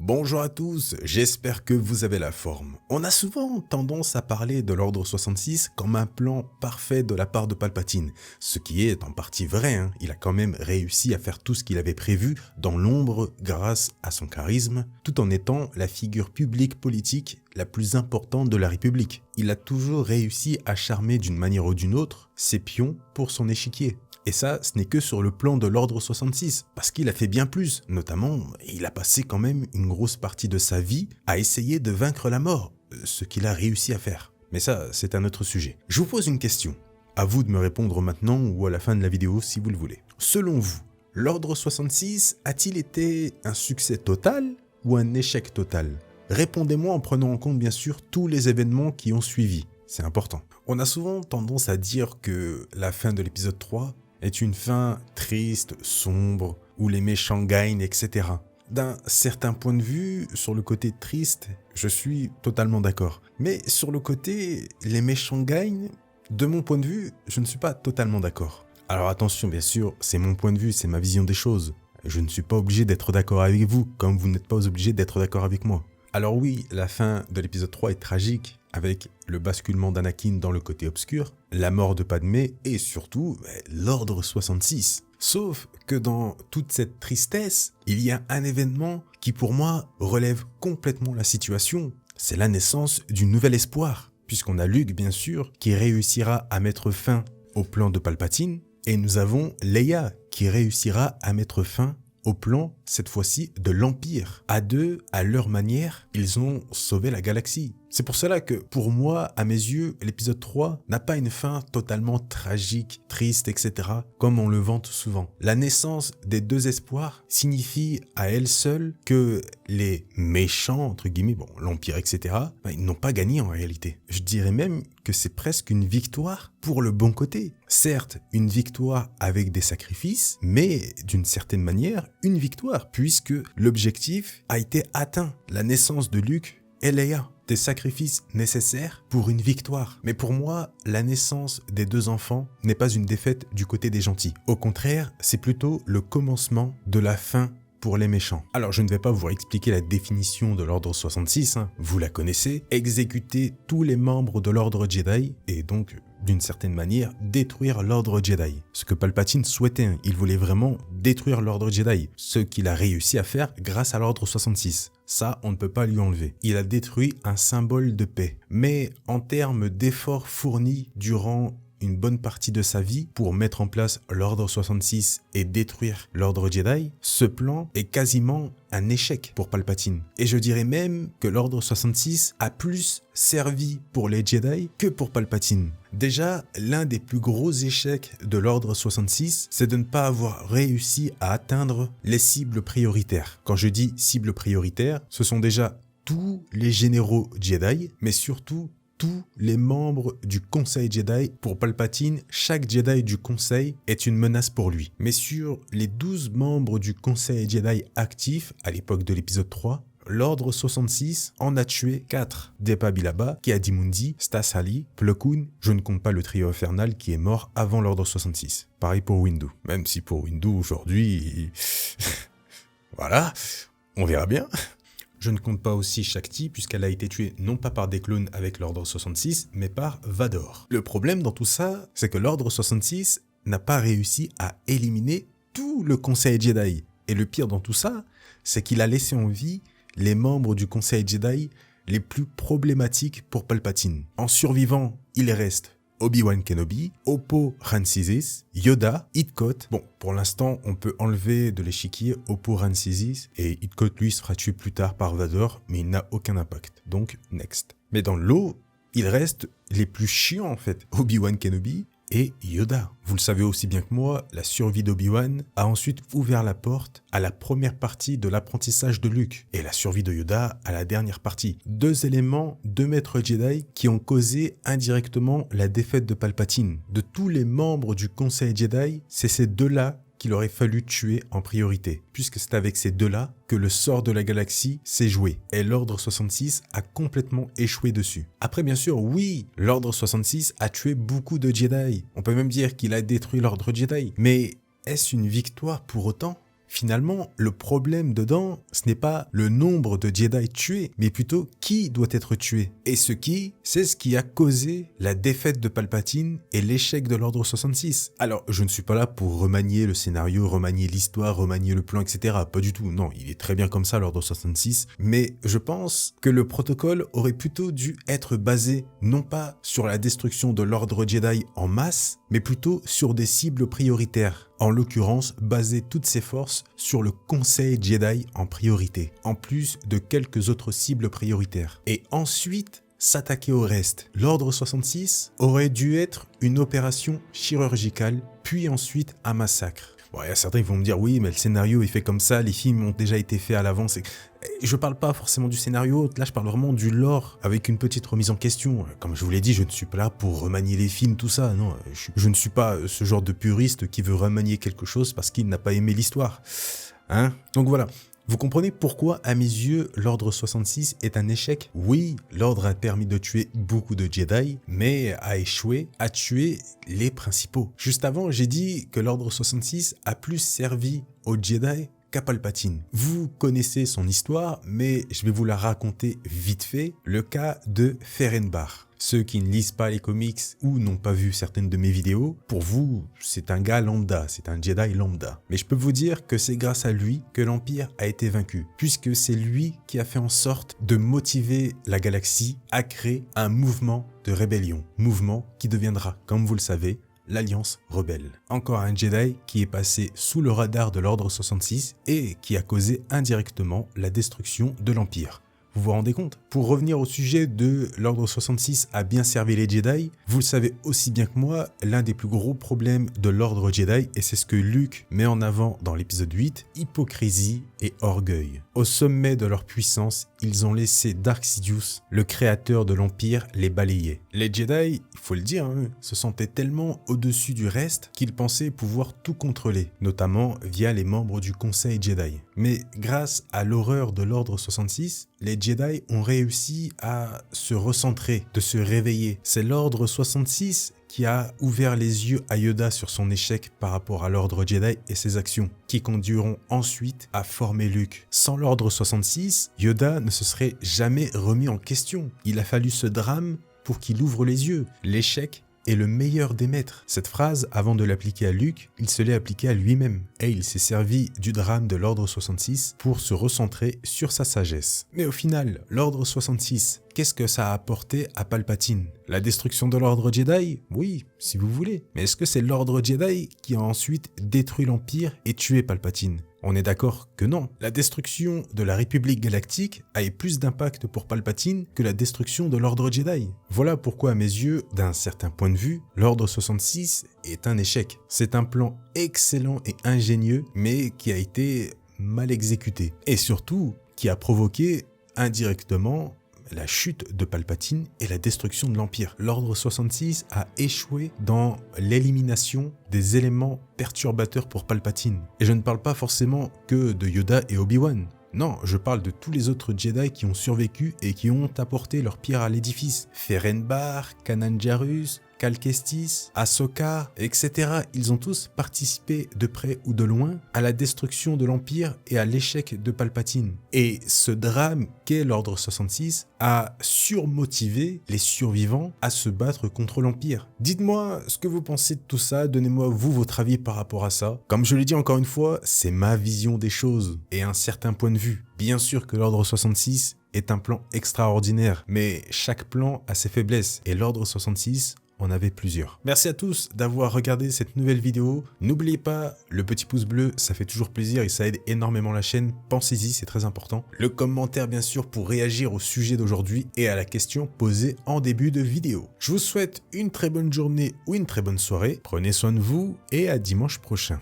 Bonjour à tous, j'espère que vous avez la forme. On a souvent tendance à parler de l'Ordre 66 comme un plan parfait de la part de Palpatine, ce qui est en partie vrai, il a quand même réussi à faire tout ce qu'il avait prévu dans l'ombre grâce à son charisme, tout en étant la figure publique politique la plus importante de la République. Il a toujours réussi à charmer d'une manière ou d'une autre ses pions pour son échiquier. Et ça, ce n'est que sur le plan de l'Ordre 66, parce qu'il a fait bien plus. Notamment, il a passé quand même une grosse partie de sa vie à essayer de vaincre la mort, ce qu'il a réussi à faire. Mais ça, c'est un autre sujet. Je vous pose une question. À vous de me répondre maintenant ou à la fin de la vidéo si vous le voulez. Selon vous, l'Ordre 66 a-t-il été un succès total ou un échec total? Répondez-moi en prenant en compte bien sûr tous les événements qui ont suivi. C'est important. On a souvent tendance à dire que la fin de l'épisode 3 est une fin triste, sombre, où les méchants gagnent, etc. D'un certain point de vue, sur le côté triste, je suis totalement d'accord. Mais sur le côté les méchants gagnent, de mon point de vue, je ne suis pas totalement d'accord. Alors attention, bien sûr, c'est mon point de vue, c'est ma vision des choses. Je ne suis pas obligé d'être d'accord avec vous, comme vous n'êtes pas obligé d'être d'accord avec moi. Alors oui, la fin de l'épisode 3 est tragique, avec le basculement d'Anakin dans le côté obscur, la mort de Padmé et surtout l'Ordre 66. Sauf que dans toute cette tristesse, il y a un événement qui pour moi relève complètement la situation. C'est la naissance du nouvel espoir, puisqu'on a Luke bien sûr qui réussira à mettre fin au plan de Palpatine, et nous avons Leia qui réussira à mettre fin au plan, cette fois-ci, de l'Empire. À deux, à leur manière, ils ont sauvé la galaxie. C'est pour cela que, pour moi, à mes yeux, l'épisode 3 n'a pas une fin totalement tragique, triste, etc., comme on le vante souvent. La naissance des deux espoirs signifie à elle seule que les méchants, entre guillemets, bon, l'Empire, etc., ils n'ont pas gagné en réalité. Je dirais même que c'est presque une victoire pour le bon côté. Certes, une victoire avec des sacrifices, mais d'une certaine manière, une victoire, puisque l'objectif a été atteint. La naissance de Luke et Leia, des sacrifices nécessaires pour une victoire. Mais pour moi, la naissance des deux enfants n'est pas une défaite du côté des gentils. Au contraire, c'est plutôt le commencement de la fin pour les méchants. Alors je ne vais pas vous expliquer la définition de l'Ordre 66, vous la connaissez. Exécuter tous les membres de l'Ordre Jedi et donc d'une certaine manière détruire l'Ordre Jedi. Ce que Palpatine souhaitait, il voulait vraiment détruire l'Ordre Jedi, ce qu'il a réussi à faire grâce à l'Ordre 66. Ça, on ne peut pas lui enlever. Il a détruit un symbole de paix. Mais en termes d'efforts fournis durant une bonne partie de sa vie pour mettre en place l'Ordre 66 et détruire l'Ordre Jedi, ce plan est quasiment un échec pour Palpatine. Et je dirais même que l'Ordre 66 a plus servi pour les Jedi que pour Palpatine. Déjà, l'un des plus gros échecs de l'Ordre 66, c'est de ne pas avoir réussi à atteindre les cibles prioritaires. Quand je dis cibles prioritaires, ce sont déjà tous les généraux Jedi, mais surtout tous les membres du Conseil Jedi. Pour Palpatine, chaque Jedi du Conseil est une menace pour lui. Mais sur les 12 membres du Conseil Jedi actifs à l'époque de l'épisode 3, l'Ordre 66 en a tué 4. Depa Billaba, Ki-Adi-Mundi, Stas Ali, Plo Koon, je ne compte pas le trio infernal qui est mort avant l'Ordre 66. Pareil pour Windu. Même si pour Windu aujourd'hui, voilà, on verra bien. Je ne compte pas aussi Shakti puisqu'elle a été tuée non pas par des clones avec l'Ordre 66, mais par Vador. Le problème dans tout ça, c'est que l'Ordre 66 n'a pas réussi à éliminer tout le Conseil Jedi. Et le pire dans tout ça, c'est qu'il a laissé en vie les membres du Conseil Jedi les plus problématiques pour Palpatine. En survivant, il reste Obi-Wan Kenobi, Oppo Rancisis, Yoda, Hitchcock. Bon, pour l'instant, on peut enlever de l'échiquier Oppo Rancisis et Hitchcock, lui, sera tué plus tard par Vador, mais il n'a aucun impact. Donc, next. Mais dans l'eau, il reste les plus chiants, en fait. Obi-Wan Kenobi et Yoda. Vous le savez aussi bien que moi, la survie d'Obi-Wan a ensuite ouvert la porte à la première partie de l'apprentissage de Luke et la survie de Yoda à la dernière partie. Deux éléments, deux maîtres Jedi qui ont causé indirectement la défaite de Palpatine. De tous les membres du Conseil Jedi, c'est ces deux-là qu'il aurait fallu tuer en priorité, puisque c'est avec ces deux-là que le sort de la galaxie s'est joué, et l'Ordre 66 a complètement échoué dessus. Après, bien sûr, oui, l'Ordre 66 a tué beaucoup de Jedi, on peut même dire qu'il a détruit l'Ordre Jedi, mais est-ce une victoire pour autant ? Finalement, le problème dedans, ce n'est pas le nombre de Jedi tués, mais plutôt qui doit être tué. Et ce qui, c'est ce qui a causé la défaite de Palpatine et l'échec de l'Ordre 66. Alors, je ne suis pas là pour remanier le scénario, remanier l'histoire, remanier le plan, etc. Pas du tout, non, il est très bien comme ça l'Ordre 66, mais je pense que le protocole aurait plutôt dû être basé non pas sur la destruction de l'Ordre Jedi en masse, mais plutôt sur des cibles prioritaires. En l'occurrence, baser toutes ses forces sur le Conseil Jedi en priorité, en plus de quelques autres cibles prioritaires. Et ensuite, s'attaquer au reste. L'Ordre 66 aurait dû être une opération chirurgicale, puis ensuite un massacre. Bon, il y a certains qui vont me dire, oui, mais le scénario est fait comme ça, les films ont déjà été faits à l'avance. Je parle pas forcément du scénario, là je parle vraiment du lore, avec une petite remise en question. Comme je vous l'ai dit, je ne suis pas là pour remanier les films, tout ça, non. Je ne suis pas ce genre de puriste qui veut remanier quelque chose parce qu'il n'a pas aimé l'histoire. Hein? Donc voilà. Vous comprenez pourquoi, à mes yeux, l'Ordre 66 est un échec? Oui, l'Ordre a permis de tuer beaucoup de Jedi, mais a échoué à tuer les principaux. Juste avant, j'ai dit que l'Ordre 66 a plus servi aux Jedi qu'à Palpatine. Vous connaissez son histoire, mais je vais vous la raconter vite fait. Le cas de Ferenbar. Ceux qui ne lisent pas les comics ou n'ont pas vu certaines de mes vidéos, pour vous, c'est un gars lambda, c'est un Jedi lambda. Mais je peux vous dire que c'est grâce à lui que l'Empire a été vaincu, puisque c'est lui qui a fait en sorte de motiver la galaxie à créer un mouvement de rébellion. Mouvement qui deviendra, comme vous le savez, l'Alliance Rebelle. Encore un Jedi qui est passé sous le radar de l'Ordre 66 et qui a causé indirectement la destruction de l'Empire. Vous vous rendez compte? Pour revenir au sujet de l'Ordre 66 a bien servi les Jedi, vous le savez aussi bien que moi, l'un des plus gros problèmes de l'Ordre Jedi, et c'est ce que Luke met en avant dans l'épisode 8, hypocrisie et orgueil. Au sommet de leur puissance, ils ont laissé Dark Sidious, le créateur de l'Empire, les balayer. Les Jedi, il faut le dire, se sentaient tellement au-dessus du reste qu'ils pensaient pouvoir tout contrôler, notamment via les membres du Conseil Jedi. Mais grâce à l'horreur de l'Ordre 66, les Jedi ont réussi à se recentrer, de se réveiller. C'est l'Ordre 66 qui a ouvert les yeux à Yoda sur son échec par rapport à l'Ordre Jedi et ses actions, qui conduiront ensuite à former Luke. Sans l'Ordre 66, Yoda ne se serait jamais remis en question. Il a fallu ce drame pour qu'il ouvre les yeux. L'échec est le meilleur des maîtres. Cette phrase, avant de l'appliquer à Luke, il se l'est appliquée à lui-même. Et il s'est servi du drame de l'Ordre 66 pour se recentrer sur sa sagesse. Mais au final, l'Ordre 66, qu'est-ce que ça a apporté à Palpatine? La destruction de l'Ordre Jedi? Oui, si vous voulez. Mais est-ce que c'est l'Ordre Jedi qui a ensuite détruit l'Empire et tué Palpatine? On est d'accord que non. La destruction de la République Galactique a eu plus d'impact pour Palpatine que la destruction de l'Ordre Jedi. Voilà pourquoi à mes yeux, d'un certain point de vue, l'Ordre 66 est un échec. C'est un plan excellent et ingénieux, mais qui a été mal exécuté. Et surtout, qui a provoqué indirectement la chute de Palpatine et la destruction de l'Empire. L'Ordre 66 a échoué dans l'élimination des éléments perturbateurs pour Palpatine. Et je ne parle pas forcément que de Yoda et Obi-Wan. Non, je parle de tous les autres Jedi qui ont survécu et qui ont apporté leur pierre à l'édifice. Ferenbar, Kanan Jarrus, Cal Kestis, Ahsoka, etc. Ils ont tous participé de près ou de loin à la destruction de l'Empire et à l'échec de Palpatine. Et ce drame qu'est l'Ordre 66 a surmotivé les survivants à se battre contre l'Empire. Dites-moi ce que vous pensez de tout ça, donnez-moi vous votre avis par rapport à ça. Comme je l'ai dit encore une fois, c'est ma vision des choses et un certain point de vue. Bien sûr que l'Ordre 66 est un plan extraordinaire, mais chaque plan a ses faiblesses et l'Ordre 66 en avait plusieurs. Merci à tous d'avoir regardé cette nouvelle vidéo. N'oubliez pas le petit pouce bleu, ça fait toujours plaisir et ça aide énormément la chaîne. Pensez-y, c'est très important. Le commentaire bien sûr pour réagir au sujet d'aujourd'hui et à la question posée en début de vidéo. Je vous souhaite une très bonne journée ou une très bonne soirée. Prenez soin de vous et à dimanche prochain.